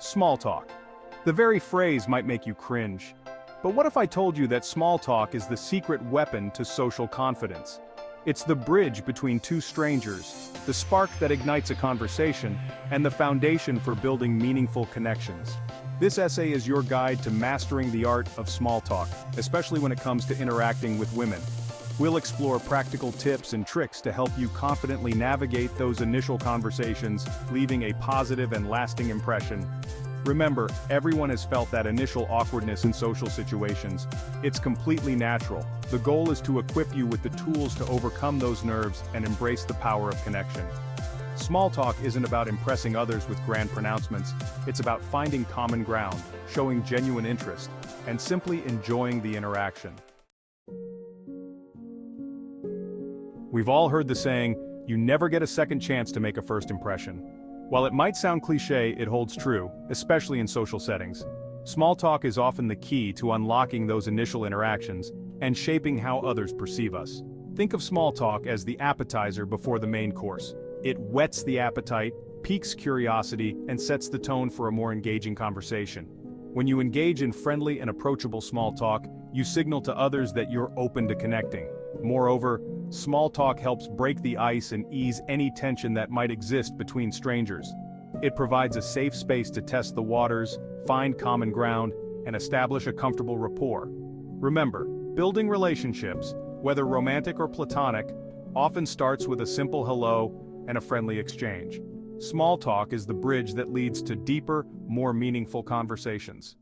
Small talk. The very phrase might make you cringe. But what if I told you that small talk is the secret weapon to social confidence? It's the bridge between two strangers, the spark that ignites a conversation, and the foundation for building meaningful connections. This essay is your guide to mastering the art of small talk, especially when it comes to interacting with women. We'll explore practical tips and tricks to help you confidently navigate those initial conversations, leaving a positive and lasting impression. Remember, everyone has felt that initial awkwardness in social situations. It's completely natural. The goal is to equip you with the tools to overcome those nerves and embrace the power of connection. Small talk isn't about impressing others with grand pronouncements, it's about finding common ground, showing genuine interest, and simply enjoying the interaction. We've all heard the saying, you never get a second chance to make a first impression. While it might sound cliché, it holds true, especially in social settings. Small talk is often the key to unlocking those initial interactions and shaping how others perceive us. Think of small talk as the appetizer before the main course. It whets the appetite, piques curiosity, and sets the tone for a more engaging conversation. When you engage in friendly and approachable small talk, you signal to others that you're open to connecting. Moreover, small talk helps break the ice and ease any tension that might exist between strangers. It provides a safe space to test the waters, find common ground, and establish a comfortable rapport. Remember, building relationships, whether romantic or platonic, often starts with a simple hello and a friendly exchange. Small talk is the bridge that leads to deeper, more meaningful conversations.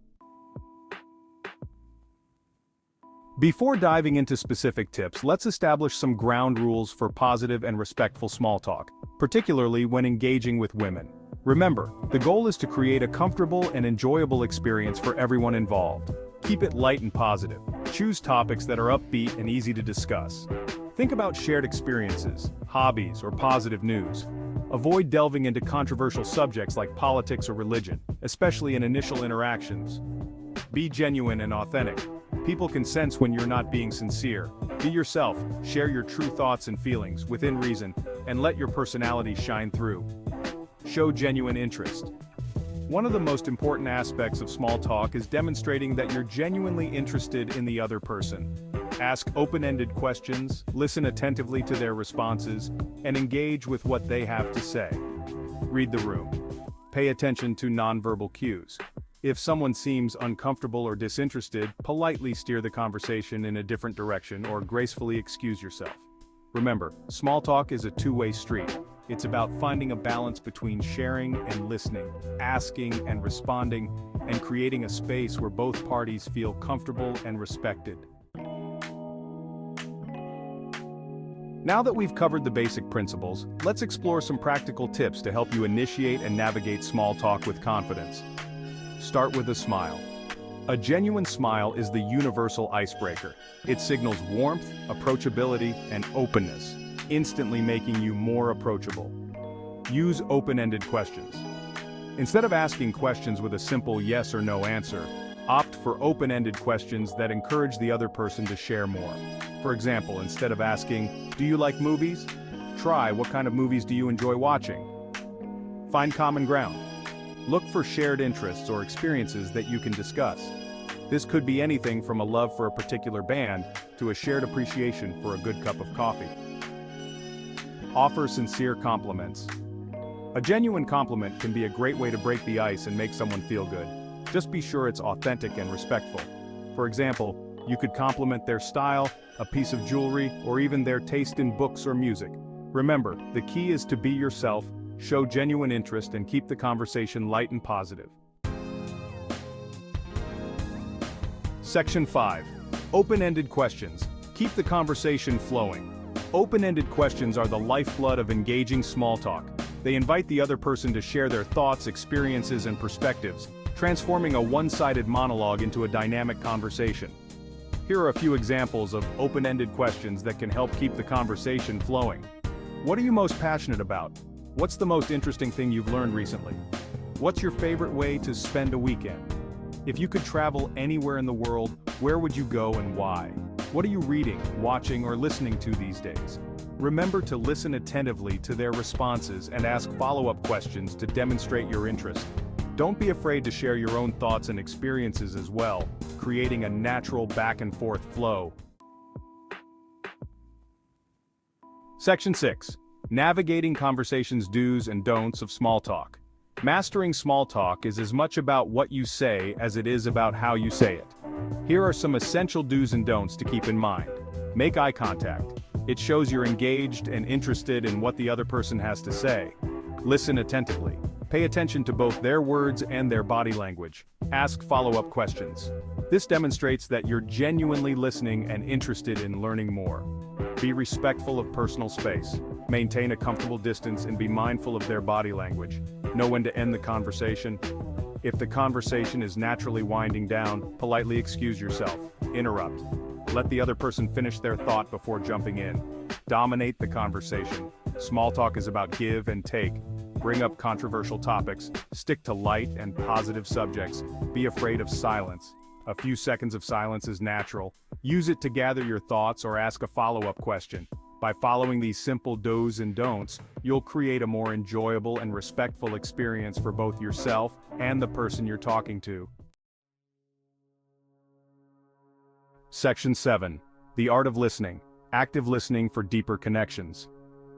Before diving into specific tips, let's establish some ground rules for positive and respectful small talk, particularly when engaging with women. Remember, the goal is to create a comfortable and enjoyable experience for everyone involved. Keep it light and positive. Choose topics that are upbeat and easy to discuss. Think about shared experiences, hobbies, or positive news. Avoid delving into controversial subjects like politics or religion, especially in initial interactions. Be genuine and authentic. People can sense when you're not being sincere. Be yourself, share your true thoughts and feelings, within reason, and let your personality shine through. Show genuine interest. One of the most important aspects of small talk is demonstrating that you're genuinely interested in the other person. Ask open-ended questions, listen attentively to their responses, and engage with what they have to say. Read the room. Pay attention to nonverbal cues. If someone seems uncomfortable or disinterested, politely steer the conversation in a different direction or gracefully excuse yourself. Remember, small talk is a two-way street. It's about finding a balance between sharing and listening, asking and responding, and creating a space where both parties feel comfortable and respected. Now that we've covered the basic principles, let's explore some practical tips to help you initiate and navigate small talk with confidence. Start with a smile. A genuine smile is the universal icebreaker. It signals warmth, approachability, and openness, instantly making you more approachable. Use open-ended questions. Instead of asking questions with a simple yes or no answer, opt for open-ended questions that encourage the other person to share more. For example, instead of asking, "Do you like movies?" try, "What kind of movies do you enjoy watching?" Find common ground. Look for shared interests or experiences that you can discuss. This could be anything from a love for a particular band to a shared appreciation for a good cup of coffee. Offer sincere compliments. A genuine compliment can be a great way to break the ice and make someone feel good. Just be sure it's authentic and respectful. For example, you could compliment their style, a piece of jewelry, or even their taste in books or music. Remember, the key is to be yourself, show genuine interest, and keep the conversation light and positive. Section 5. Open-ended questions. Keep the conversation flowing. Open-ended questions are the lifeblood of engaging small talk. They invite the other person to share their thoughts, experiences, and perspectives, transforming a one-sided monologue into a dynamic conversation. Here are a few examples of open-ended questions that can help keep the conversation flowing. What are you most passionate about? What's the most interesting thing you've learned recently? What's your favorite way to spend a weekend? If you could travel anywhere in the world, where would you go and why? What are you reading, watching, or listening to these days? Remember to listen attentively to their responses and ask follow-up questions to demonstrate your interest. Don't be afraid to share your own thoughts and experiences as well, creating a natural back and forth flow. Section 6. Navigating conversations' do's and don'ts of small talk. Mastering small talk is as much about what you say as it is about how you say it. Here are some essential do's and don'ts to keep in mind. Make eye contact. It shows you're engaged and interested in what the other person has to say. Listen attentively. Pay attention to both their words and their body language. Ask follow-up questions. This demonstrates that you're genuinely listening and interested in learning more. Be respectful of personal space. Maintain a comfortable distance and be mindful of their body language. Know when to end the conversation. If the conversation is naturally winding down, politely excuse yourself. Interrupt. Let the other person finish their thought before jumping in. Dominate the conversation. Small talk is about give and take. Bring up controversial topics. Stick to light and positive subjects. Be afraid of silence. A few seconds of silence is natural. Use it to gather your thoughts or ask a follow-up question. By following these simple do's and don'ts, you'll create a more enjoyable and respectful experience for both yourself and the person you're talking to. Section 7. The art of listening. Active listening for deeper connections.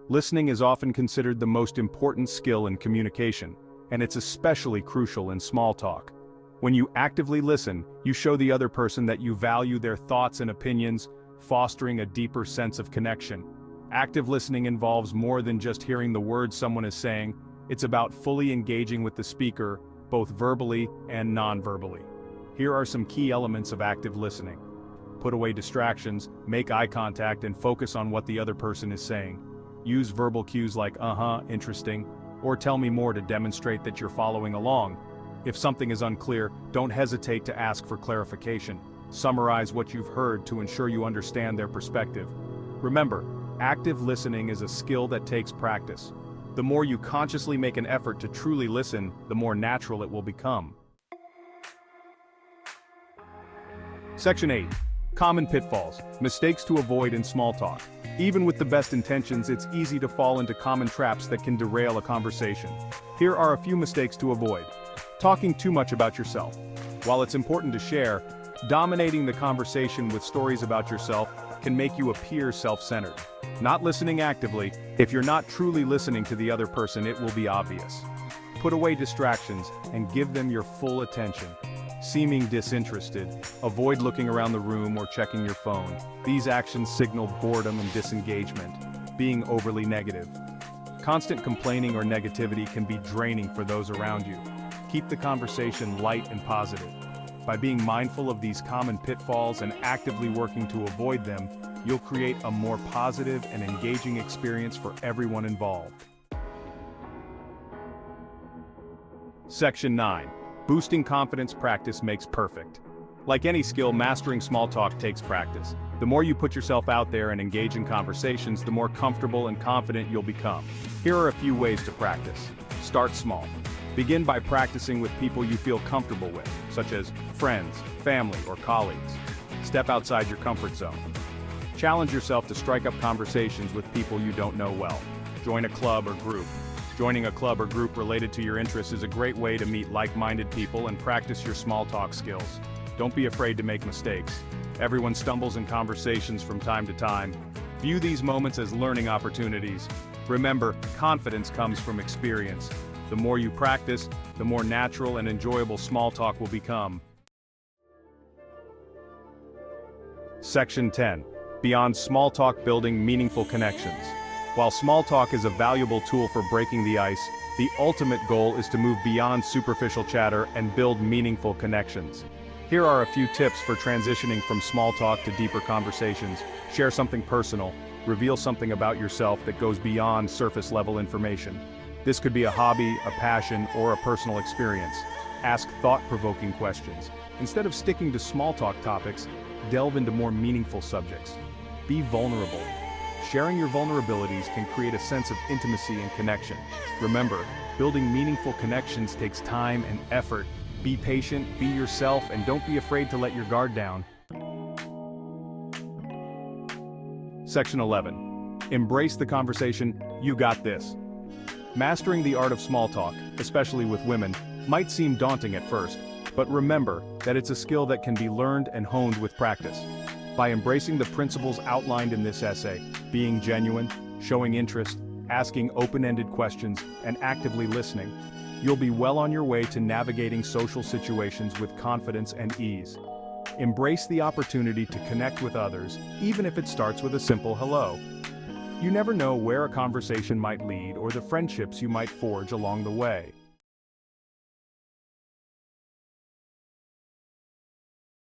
Listening is often considered the most important skill in communication, and it's especially crucial in small talk. When you actively listen, you show the other person that you value their thoughts and opinions, fostering a deeper sense of connection. Active listening involves more than just hearing the words someone is saying. It's about fully engaging with the speaker, both verbally and non-verbally. Here are some key elements of active listening. Put away distractions, make eye contact, and focus on what the other person is saying. Use verbal cues like interesting, or tell me more to demonstrate that you're following along. If something is unclear, don't hesitate to ask for clarification. Summarize what you've heard to ensure you understand their perspective. Remember, active listening is a skill that takes practice. The more you consciously make an effort to truly listen, the more natural it will become. Section 8. Common pitfalls, mistakes to avoid in small talk. Even with the best intentions, it's easy to fall into common traps that can derail a conversation. Here are a few mistakes to avoid. Talking too much about yourself. While it's important to share, dominating the conversation with stories about yourself can make you appear self-centered. Not listening actively. If you're not truly listening to the other person, it will be obvious. Put away distractions and give them your full attention. Seeming disinterested. Avoid looking around the room or checking your phone. These actions signal boredom and disengagement. Being overly negative. Constant complaining or negativity can be draining for those around you. Keep the conversation light and positive. By being mindful of these common pitfalls and actively working to avoid them, you'll create a more positive and engaging experience for everyone involved. Section 9. Boosting confidence. Practice makes perfect. Like any skill, mastering small talk takes practice. The more you put yourself out there and engage in conversations, the more comfortable and confident you'll become. Here are a few ways to practice. Start small. Begin by practicing with people you feel comfortable with, such as friends, family, or colleagues. Step outside your comfort zone. Challenge yourself to strike up conversations with people you don't know well. Join a club or group. Joining a club or group related to your interests is a great way to meet like-minded people and practice your small talk skills. Don't be afraid to make mistakes. Everyone stumbles in conversations from time to time. View these moments as learning opportunities. Remember, confidence comes from experience. The more you practice, the more natural and enjoyable small talk will become. Section 10. Beyond small talk. Building meaningful connections. While small talk is a valuable tool for breaking the ice, the ultimate goal is to move beyond superficial chatter and build meaningful connections. Here are a few tips for transitioning from small talk to deeper conversations. Share something personal. Reveal something about yourself that goes beyond surface-level information. This could be a hobby, a passion, or a personal experience. Ask thought-provoking questions. Instead of sticking to small talk topics, delve into more meaningful subjects. Be vulnerable. Sharing your vulnerabilities can create a sense of intimacy and connection. Remember, building meaningful connections takes time and effort. Be patient, be yourself, and don't be afraid to let your guard down. Section 11. Embrace the conversation. You got this. Mastering the art of small talk, especially with women, might seem daunting at first, but remember that it's a skill that can be learned and honed with practice. By embracing the principles outlined in this essay, being genuine, showing interest, asking open-ended questions, and actively listening, you'll be well on your way to navigating social situations with confidence and ease. Embrace the opportunity to connect with others, even if it starts with a simple hello. You never know where a conversation might lead or the friendships you might forge along the way.